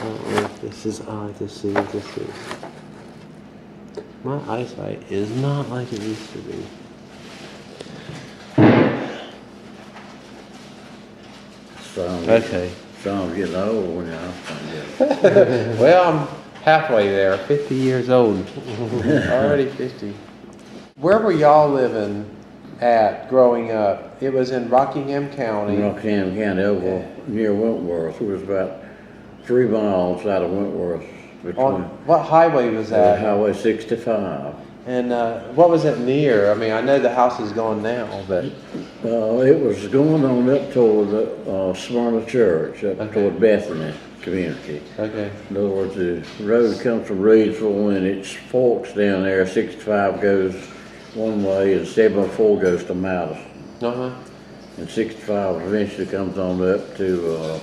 don't know if this is odd to see what this is. My eyesight is not like it used to be. Okay. Sounds getting old when you're Well, I'm halfway there, 50 years old. Already 50. Where were y'all living at growing up? It was in Rockingham County. Rockingham County over near Wentworth. It was about 3 miles out of Wentworth. On what highway was that? Highway 65. And what was it near? I mean, I know the house is gone now, but... It was going on up toward the Smyrna Church, up toward Bethany community. Okay. In other words, the road comes from Reedsville and it forks down there. 65 goes one way and 704 goes to Madison. Uh-huh. And 65 eventually comes on up to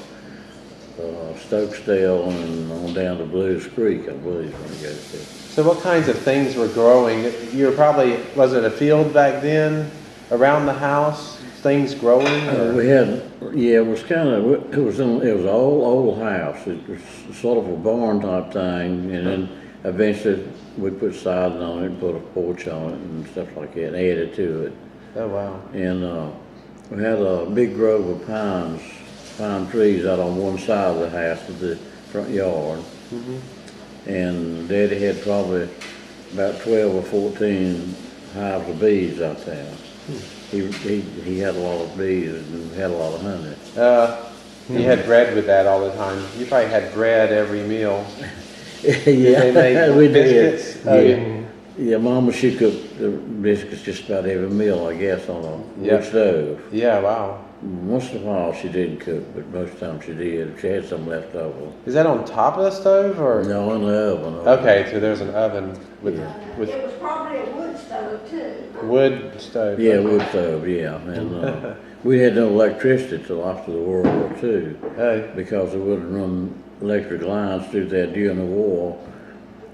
Stokesdale and on down to Blues Creek, I believe, when it goes to. So what kinds of things were growing? You were probably, was it a field back then around the house? Things growing? We had, yeah, it was kind of, it was an old house. It was sort of a barn type thing, and then eventually we put siding on it and put a porch on it and stuff like that, and added to it. Oh, wow. And we had a big grove of pine trees out on one side of the house of the front yard. Mm-hmm. And Daddy had probably about 12 or 14 hives of bees out there. He had a lot of bees and had a lot of honey. You had bread with that all the time. You probably had bread every meal. Yeah, we did. Yeah. Yeah, Mama, she cooked the biscuits just about every meal, I guess, on a wood stove. Yeah, wow. Once in a while she didn't cook, but most of the time she did. She had some left over. Is that on top of the stove or? No, in the oven. Okay, so there's an oven with. It was probably a wood stove too. Wood stove. Yeah, wood stove, yeah. And we had no electricity till after the World War II because they wouldn't run electric lines through there during the war.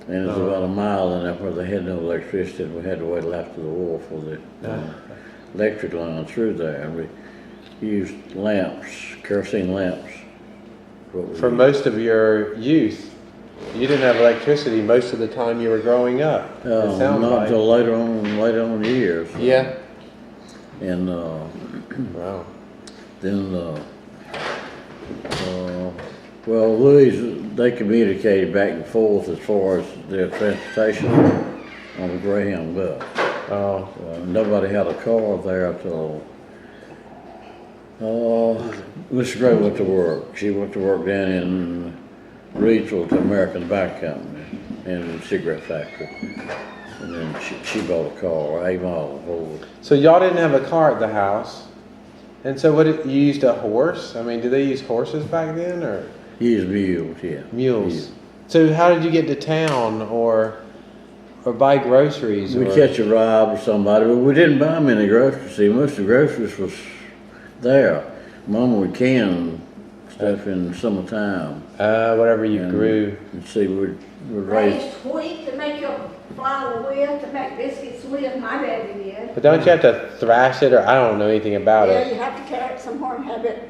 And it was about a mile in there where they had no electricity, and we had to wait till after the war for the electric line through there. And we used lamps, kerosene lamps. For most of your youth, you didn't have electricity most of the time you were growing up. Not until later on in the years. Yeah. And wow. Then, well, Louis, they communicated back and forth as far as their transportation on the Greyhound bus. Oh. Nobody had a car there until Mr. Gray went to work. She went to work down in Reedsville to American Tobacco Company and the cigarette factory. And then she bought a car, a model Ford. So y'all didn't have a car at the house? And so you used a horse? I mean, did they use horses back then or? Used mules, yeah. Mules. So how did you get to town or buy groceries? We'd catch a ride with somebody, but we didn't buy many groceries. See, most of the groceries was there. Mama would can stuff in summertime. Whatever you grew. And see, we'd Raised wheat to make your flour with, to make biscuits with, my daddy did. But don't you have to thrash it, or I don't know anything about Yeah, it? you have to carry it somewhere and have it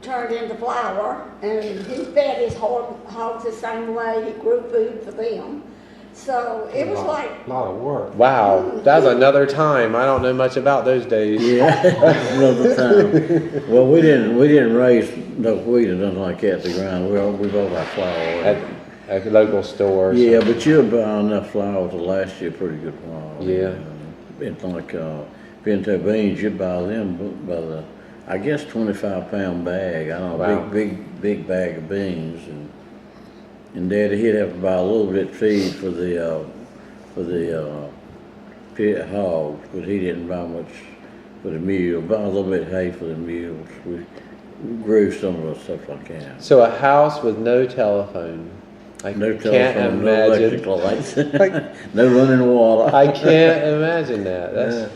turned into flour. And he fed his hogs the same way. He grew food for them. So it was like A lot of work. Wow, that was another time. I don't know much about those days. Yeah, another time. Well, we didn't raise no wheat or nothing like that to grind. We bought our flour At a local store. Yeah, but you'll buy enough flour to last you a pretty good while. Yeah. It's like pinto beans. You buy them by the, I guess, 25-pound bag. I don't know, Wow. big bag of beans, and Daddy, he'd have to buy a little bit of feed for the pit hogs, but he didn't buy much for the mule. Buy a little bit of hay for the mules. We grew some of the stuff like that. So a house with no telephone. I No can't telephone, no imagine. electric lights, no running water. I can't imagine that. That's,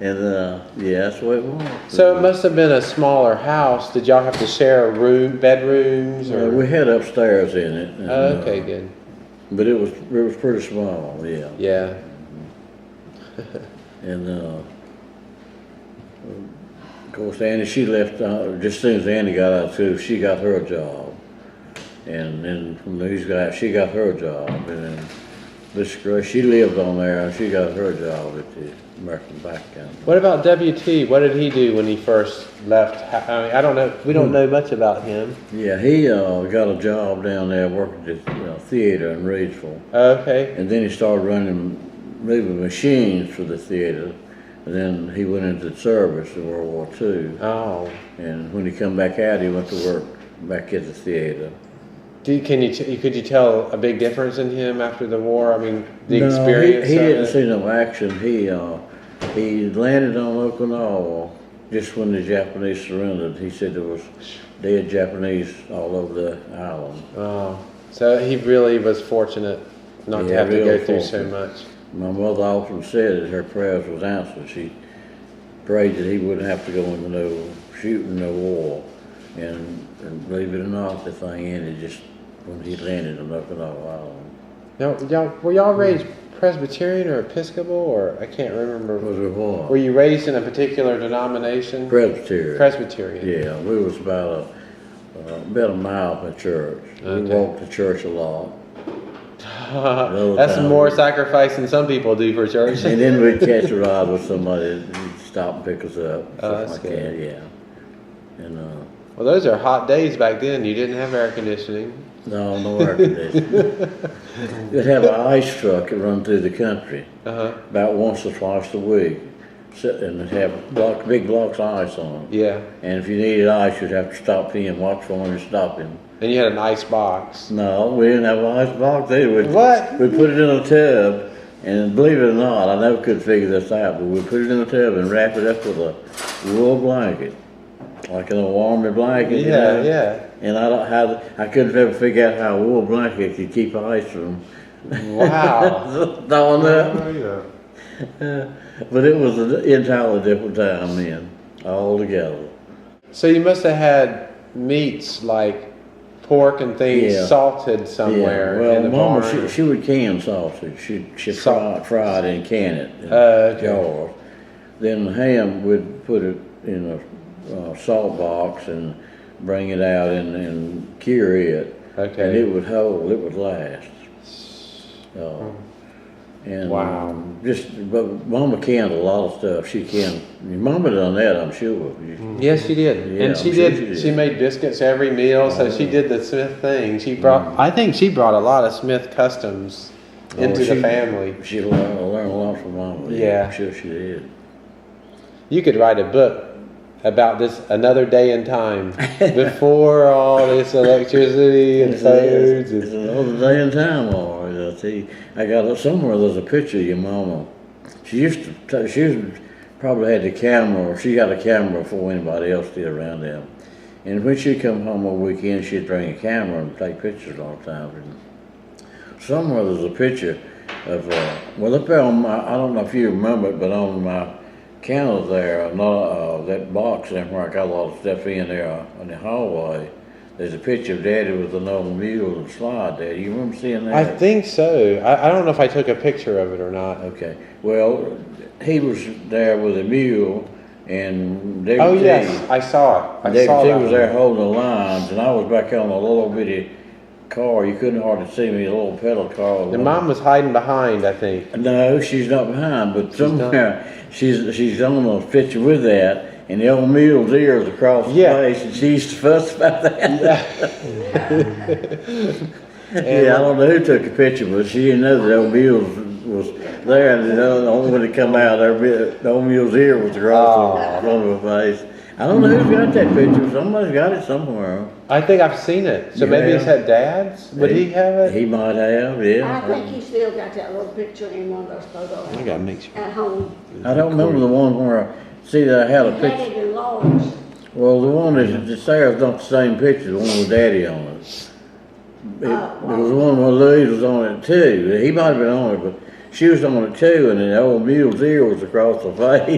And yeah, that's the way it was. so it must have been a smaller house. Did y'all have to share bedrooms, or? We had upstairs in it. And, Oh, okay, good. But it was pretty small, yeah. Yeah. And of course, Annie, she left just as soon as Annie got out of school. She got her a job, And then when these guys, she got her job, and then this girl, she lived on there, and she got her job at the American Back Company. What about WT? What did he do when he first left? I mean, I don't know. We don't know much about him. Yeah, he got a job down there working at the theater in Reidsville. Okay. And then he started moving machines for the theater. And then he went into the service in World War II. Oh. And when he come back out, he went to work back at the theater. Could you tell a big difference in him after the war? I mean, the experience. He of didn't it? see no action. He landed on Okinawa just when the Japanese surrendered. He said there was dead Japanese all over the island. Oh, so he really was fortunate not to have to go through so much. My mother often said that her prayers was answered. She prayed that he wouldn't have to go into no shooting, no war. And believe it or not, the thing ended just when he landed on Okinawa Island. Now, were y'all raised Presbyterian or Episcopal, or I can't remember. Was it what? Were you raised in a particular denomination? Presbyterian. Presbyterian. Yeah, we was about a mile from church. Okay. We walked to church a lot. That's more sacrifice than some people do for church. And then we'd catch a ride with somebody that'd stop and pick us up. That's like good. that, yeah. And Well, those are hot days back then. You didn't have air conditioning. no air conditioning. You'd have an ice truck that run through the country about once or twice a week. And it'd have big blocks of ice on it. Yeah. And if you needed ice, you'd have to stop him, watch for him, and stop him. And you had an ice box. No, we didn't have an ice box either. What? We put it in a tub, and believe it or not, I never could figure this out, but we put it in a tub and wrap it up with a wool blanket, like an warmer blanket. Yeah, yeah. And I couldn't ever figure out how a wool blanket could keep ice from. Wow. Thawing up. But it was an entirely different time then, all together. So you must have had meats like pork and things salted somewhere in the Mama, barn. she would can sausage. She fried and can it in Okay. jars. Then ham, we'd put it in a salt box and bring it out and cure it. Okay. And it would hold, it would last. And wow. But Mama canned a lot of stuff. She canned. Mama done that, I'm sure. Yes, she did. Yeah, And she I'm did. sure she did. She made biscuits every meal, so she did the Smith thing. She brought. I think she brought a lot of Smith customs into the family. She learned a lot from Mama. Yeah. I'm sure she did. You could write a book about this another day in time before all this electricity and phones. It's another day in time, all right. I tell you, I got somewhere. There's a picture of your mama. She probably had the camera, or she got a camera before anybody else did around them. And when she'd come home on weekend, she'd bring a camera and take pictures all the time. And somewhere there's a picture of well, up there on my, I don't know if you remember it, but on my counter there, that box there where I got a lot of stuff in there in the hallway, there's a picture of Daddy with an old mule and slide there. You remember seeing that? I think so. I don't know if I took a picture of it or not. Okay. Well, he was there with a mule, and David Oh yes, I saw it. I saw T that was one. there holding the lines, and I was back on a little bitty car. You couldn't hardly see me, a little pedal car. And Mom was hiding behind, I think. No, she's not behind, but somewhere she's on a picture with that, and the old mule's ears across the face, and she used to fuss about that. Yeah, I don't know who took the picture, but she didn't know that old mule was there, and the only one that come out, the old mule's ear was across the front of her face. I don't know who's got that picture. Somebody's got it somewhere. I think I've seen it. So maybe it's at Dad's? Would he have it? He might have, yeah. I think he still got that little picture in one of those photos. I gotta make sure. At home. I don't remember the one where, see that I had a He had picture. it enlarged. Well, the one that's there is not the same picture, the one with Daddy on it. It was the one where Louise was on it too. He might have been on it, but she was on it too, and the old mule's ear was across the face.